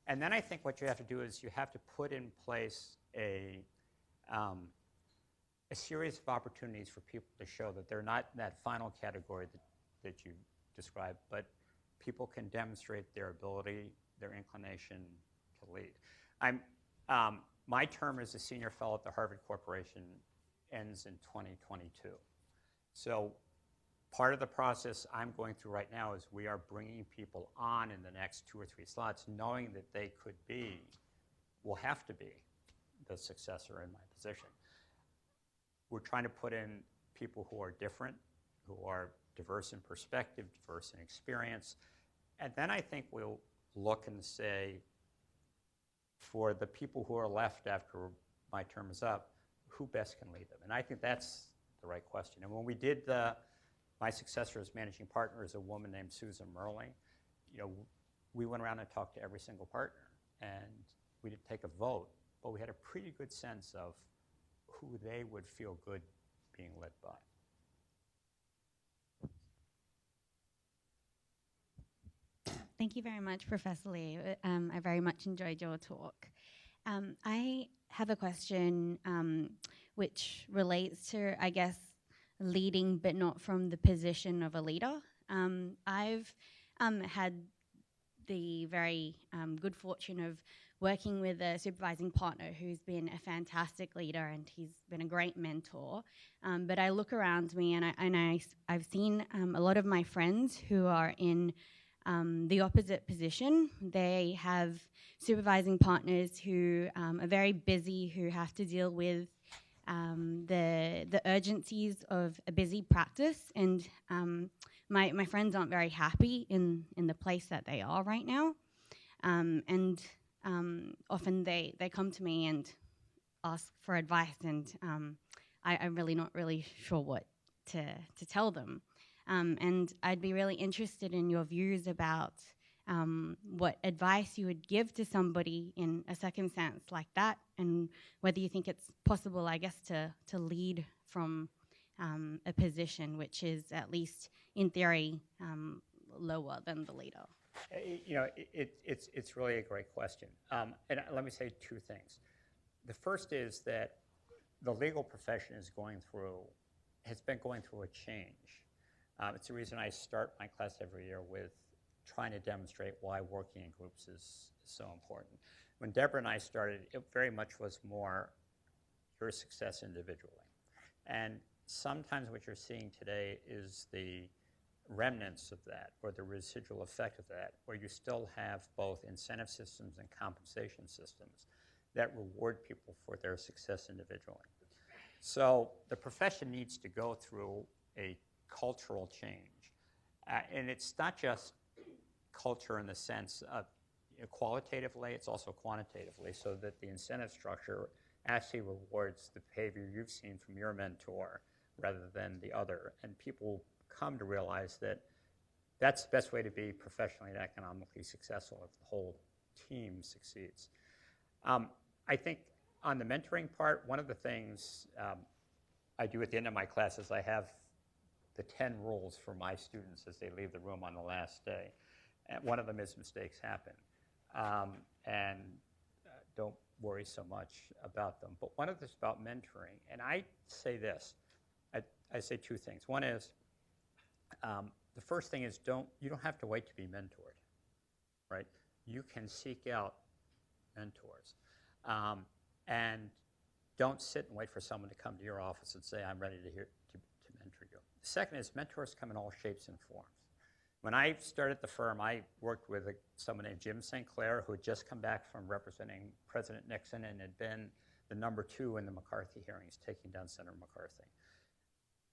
Speaker 2: And then I think what you have to do is you have to put in place a series of opportunities for people to show that they're not in that final category that you described, but people can demonstrate their ability, their inclination to lead. My term as a senior fellow at the Harvard Corporation ends in 2022. So part of the process I'm going through right now is we are bringing people on in the next 2 or 3 slots, knowing that they could be, will have to be, the successor in my position. We're trying to put in people who are different, who are diverse in perspective, diverse in experience. And then I think we'll look and say, for the people who are left after my term is up, who best can lead them? And I think that's the right question. And when we did my successor as managing partner is a woman named Susan Merling. We went around and talked to every single partner, and we didn't take a vote, but we had a pretty good sense of who they would feel good being led by.
Speaker 7: Thank you very much, Professor Lee. I very much enjoyed your talk. I have a question which relates to, I guess, leading, but not from the position of a leader. I've had the very good fortune of working with a supervising partner who's been a fantastic leader, and he's been a great mentor. But I look around me and I've seen a lot of my friends who are in the opposite position. They have supervising partners who are very busy, who have to deal with the urgencies of a busy practice, and my friends aren't very happy in the place that they are right now. And often they come to me and ask for advice, and I'm really not really sure what to tell them. And I'd be really interested in your views about what advice you would give to somebody in a circumstance like that, and whether you think it's possible, I guess, to lead from a position which is, at least in theory, lower than the leader.
Speaker 2: It's really a great question. And let me say two things. The first is that the legal profession has been going through a change. It's the reason I start my class every year with trying to demonstrate why working in groups is so important. When Deborah and I started, it very much was more your success individually. And sometimes what you're seeing today is the remnants of that or the residual effect of that, where you still have both incentive systems and compensation systems that reward people for their success individually. So the profession needs to go through a cultural change. And it's not just culture in the sense of qualitatively, it's also quantitatively, so that the incentive structure actually rewards the behavior you've seen from your mentor rather than the other. And people come to realize that that's the best way to be professionally and economically successful if the whole team succeeds. I think on the mentoring part, one of the things I do at the end of my classes, I have the 10 rules for my students as they leave the room on the last day. And one of them is mistakes happen. Don't worry so much about them. But one of them is about mentoring. And I say this, I say two things. One is, the first thing is you don't have to wait to be mentored, right? You can seek out mentors. And don't sit and wait for someone to come to your office and say, I'm ready to mentor you. The second is mentors come in all shapes and forms. When I started the firm, I worked with someone named Jim St. Clair, who had just come back from representing President Nixon and had been the #2 in the McCarthy hearings, taking down Senator McCarthy.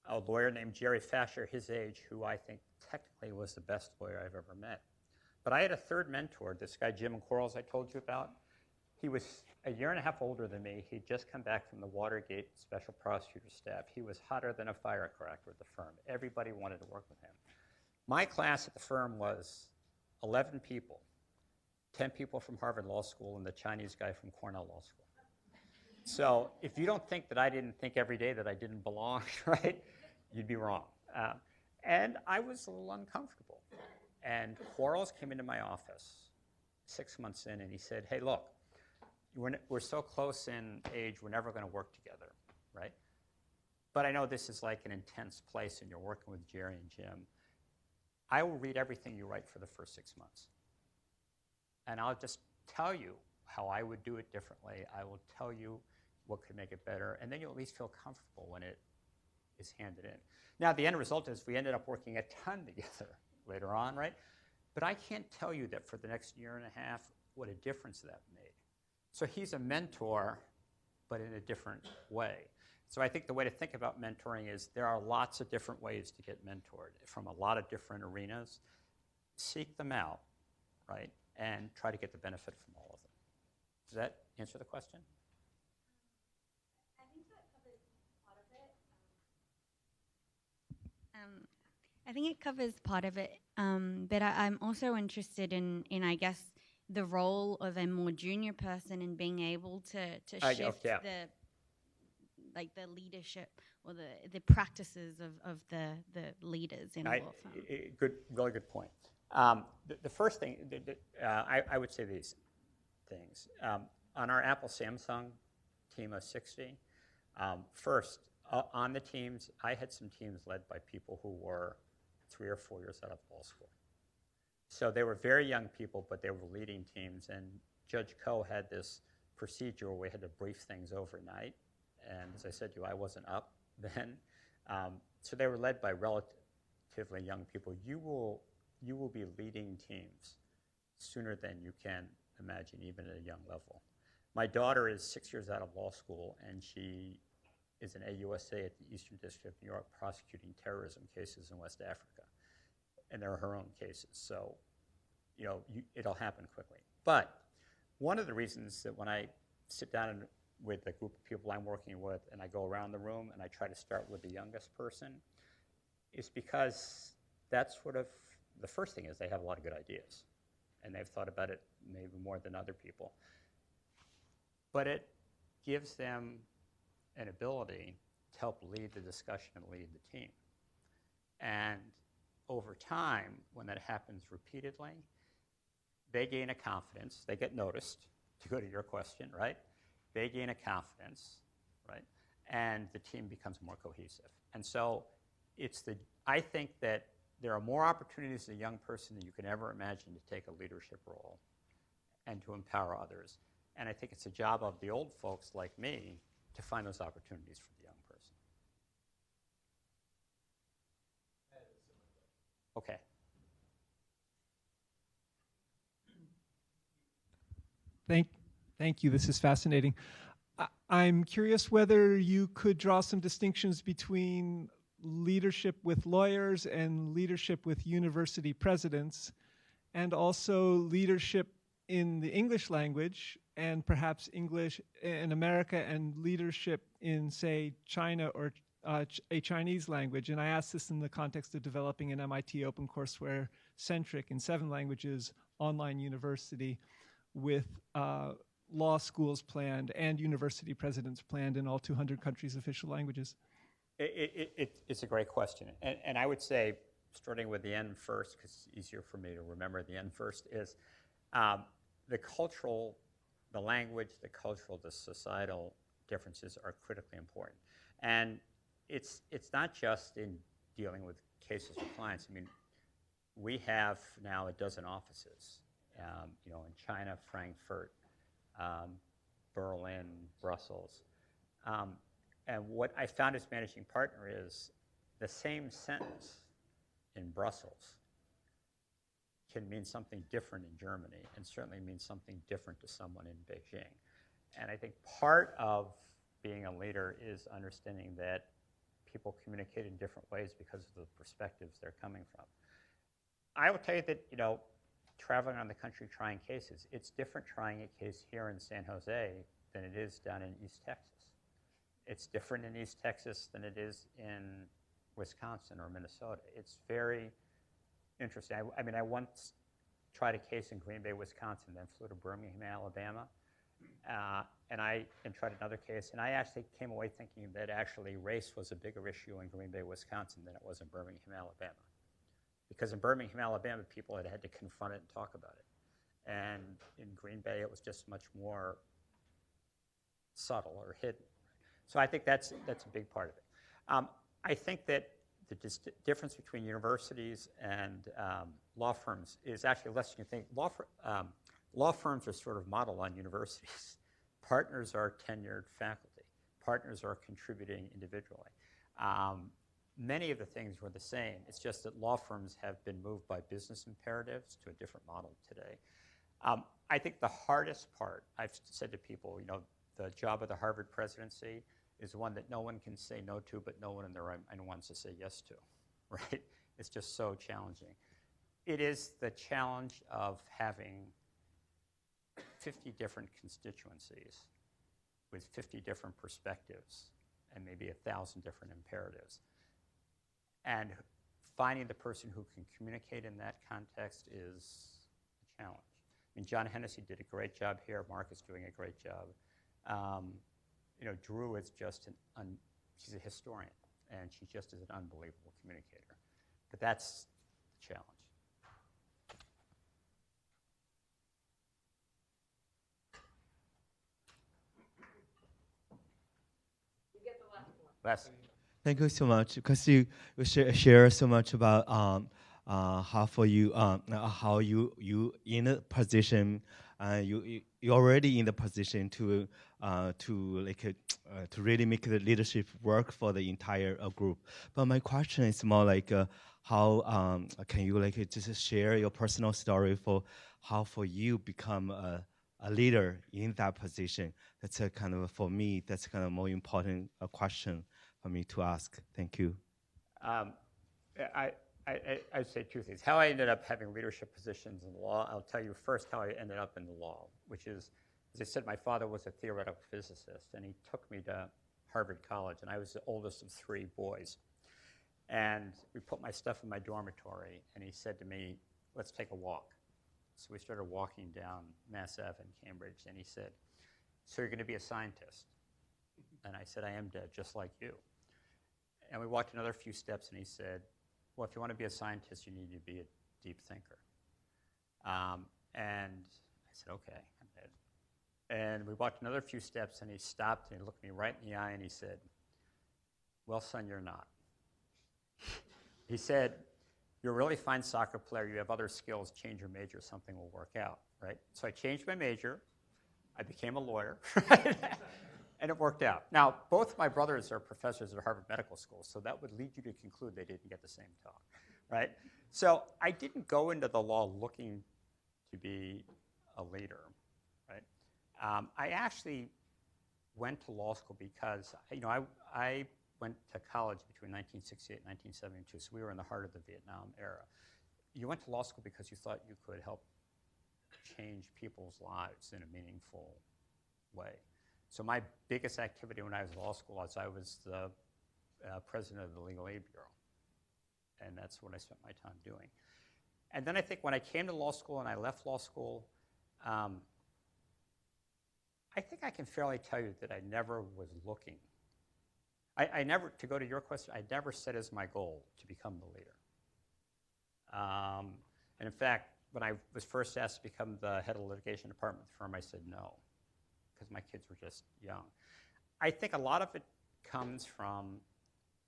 Speaker 2: A lawyer named Jerry Fasher, his age, who I think technically was the best lawyer I've ever met. But I had a third mentor, this guy Jim Quarles I told you about. He was a year and a half older than me. He'd just come back from the Watergate Special Prosecutor staff. He was hotter than a firecracker at the firm. Everybody wanted to work with him. My class at the firm was 11 people, 10 people from Harvard Law School and the Chinese guy from Cornell Law School. So if you don't think that I didn't think every day that I didn't belong, right, you'd be wrong. And I was a little uncomfortable. And Quarles came into my office 6 months in, and he said, hey, look, we're so close in age, we're never going to work together, right? But I know this is like an intense place, and you're working with Jerry and Jim. I will read everything you write for the first 6 months. And I'll just tell you how I would do it differently. I will tell you what could make it better, and then you'll at least feel comfortable when it is handed in. Now, the end result is we ended up working a ton together later on, right? But I can't tell you that for the next year and a half what a difference that made. So he's a mentor, but in a different way. So I think the way to think about mentoring is there are lots of different ways to get mentored from a lot of different arenas. Seek them out, right? And try to get the benefit from all of them. Does that answer the question?
Speaker 7: I think that covers part of it. I think it covers part of it, but I'm also interested in I guess, the role of a more junior person in being able to shift the leadership or the practices of the leaders in a law firm.
Speaker 2: Really good point. The first thing, I would say these things. On our Apple Samsung team of 60, first, on the teams, I had some teams led by people who were 3 or 4 years out of law school. So they were very young people, but they were leading teams. And Judge Koh had this procedure where we had to brief things overnight. And as I said to you, I wasn't up then. So they were led by relatively young people. You will be leading teams sooner than you can imagine, even at a young level. My daughter is 6 years out of law school, and she is an AUSA at the Eastern District of New York prosecuting terrorism cases in West Africa. And they're her own cases. So, it'll happen quickly. But one of the reasons that when I sit down with a group of people I'm working with and I go around the room and I try to start with the youngest person is because that's sort of the first thing is they have a lot of good ideas. And they've thought about it maybe more than other people. But it gives them an ability to help lead the discussion and lead the team. And over time, when that happens repeatedly, they gain a confidence. They get noticed, to go to your question, right? They gain a confidence, right? And the team becomes more cohesive. And so I think that there are more opportunities as a young person than you can ever imagine to take a leadership role and to empower others. And I think it's a job of the old folks like me to find those opportunities for the young person. Okay.
Speaker 8: Thank you. This is fascinating. I'm curious whether you could draw some distinctions between leadership with lawyers and leadership with university presidents, and also leadership in the English language and perhaps English in America and leadership in, say, China or a Chinese language. And I ask this in the context of developing an MIT OpenCourseware centric in 7 languages online university with law schools planned and university presidents planned in all 200 countries' official languages.
Speaker 2: It's a great question. And I would say, starting with the end first, because it's easier for me to remember the end first, is the cultural, the language, the cultural, the societal differences are critically important. And it's not just in dealing with cases with clients. I mean, we have now a dozen offices, in China, Frankfurt, Berlin, Brussels. And what I found as managing partner is the same sentence in Brussels can mean something different in Germany and certainly means something different to someone in Beijing. And I think part of being a leader is understanding that people communicate in different ways because of the perspectives they're coming from. I will tell you that, traveling around the country trying cases, it's different trying a case here in San Jose than it is down in East Texas. It's different in East Texas than it is in Wisconsin or Minnesota. It's very interesting. I once tried a case in Green Bay, Wisconsin, then flew to Birmingham, Alabama, and tried another case. And I actually came away thinking that actually race was a bigger issue in Green Bay, Wisconsin than it was in Birmingham, Alabama. Because in Birmingham, Alabama, people had to confront it and talk about it. And in Green Bay, it was just much more subtle or hidden. So I think that's a big part of it. I think that the difference between universities and law firms is actually less than you think. Law firms are sort of modeled on universities. Partners are tenured faculty. Partners are contributing individually. Many of the things were the same. It's just that law firms have been moved by business imperatives to a different model today. I think the hardest part, I've said to people, the job of the Harvard presidency is one that no one can say no to, but no one in their right mind wants to say yes to, right? It's just so challenging. It is the challenge of having 50 different constituencies with 50 different perspectives and maybe 1,000 different imperatives. And finding the person who can communicate in that context is a challenge. I mean, John Hennessy did a great job here. Mark is doing a great job. Drew is just she's a historian, and she just is an unbelievable communicator. But that's the challenge.
Speaker 1: You get the last one.
Speaker 2: Last.
Speaker 9: Thank you so much, because you share so much about how you in a position, you're already in the position to really make the leadership work for the entire group. But my question is more like how can you just share your personal story for how for you become a leader in that position? That's a kind of, for me, that's kind of more important question for me to ask. Thank you.
Speaker 2: I'd say two things. How I ended up having leadership positions in law, I'll tell you first how I ended up in the law, which is, as I said, my father was a theoretical physicist, and he took me to Harvard College, and I was the oldest of 3 boys. And we put my stuff in my dormitory, and he said to me, let's take a walk. So we started walking down Mass Ave in Cambridge, and he said, so you're going to be a scientist? And I said, I am, Dad, just like you. And we walked another few steps, and he said, well, if you want to be a scientist, you need to be a deep thinker. And I said, okay, I'm dead. And we walked another few steps, and he stopped, and he looked me right in the eye, and he said, well, son, you're not. He said, you're a really fine soccer player. You have other skills. Change your major. Something will work out, right? So I changed my major. I became a lawyer, and it worked out. Now, both my brothers are professors at Harvard Medical School, so that would lead you to conclude they didn't get the same talk. right? So I didn't go into the law looking to be a leader, right? I actually went to law school because, I went to college between 1968 and 1972, so we were in the heart of the Vietnam era. You went to law school because you thought you could help change people's lives in a meaningful way. So my biggest activity when I was in law school was I was the president of the Legal Aid Bureau, and that's what I spent my time doing. And then I think when I came to law school and I left law school, I think I can fairly tell you that I never was looking. I never, to go to your question, I never set as my goal to become the leader. And in fact, when I was first asked to become the head of the litigation department of the firm, I said no, because my kids were just young. I think a lot of it comes from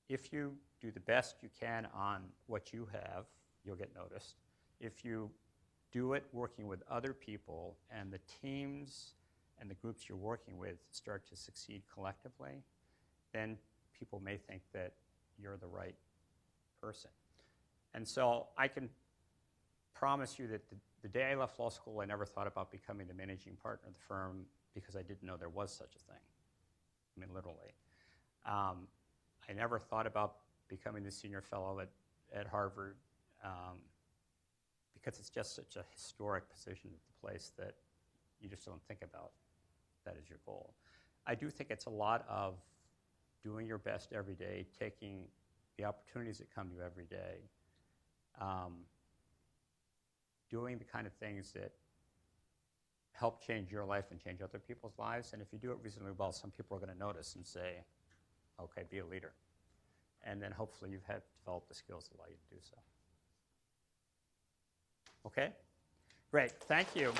Speaker 2: if you do the best you can on what you have, you'll get noticed. If you do it working with other people and the teams and the groups you're working with start to succeed collectively, then people may think that you're the right person. And so I can promise you that the day I left law school, I never thought about becoming the managing partner of the firm because I didn't know there was such a thing. I mean, literally. I never thought about becoming the senior fellow at Harvard because it's just such a historic position at the place that you just don't think about that as your goal. I do think it's a lot of doing your best every day, taking the opportunities that come to you every day, doing the kind of things that help change your life and change other people's lives. And if you do it reasonably well, some people are going to notice and say, okay, be a leader. And then hopefully you've developed the skills that allow you to do so. Okay? Great. Thank you.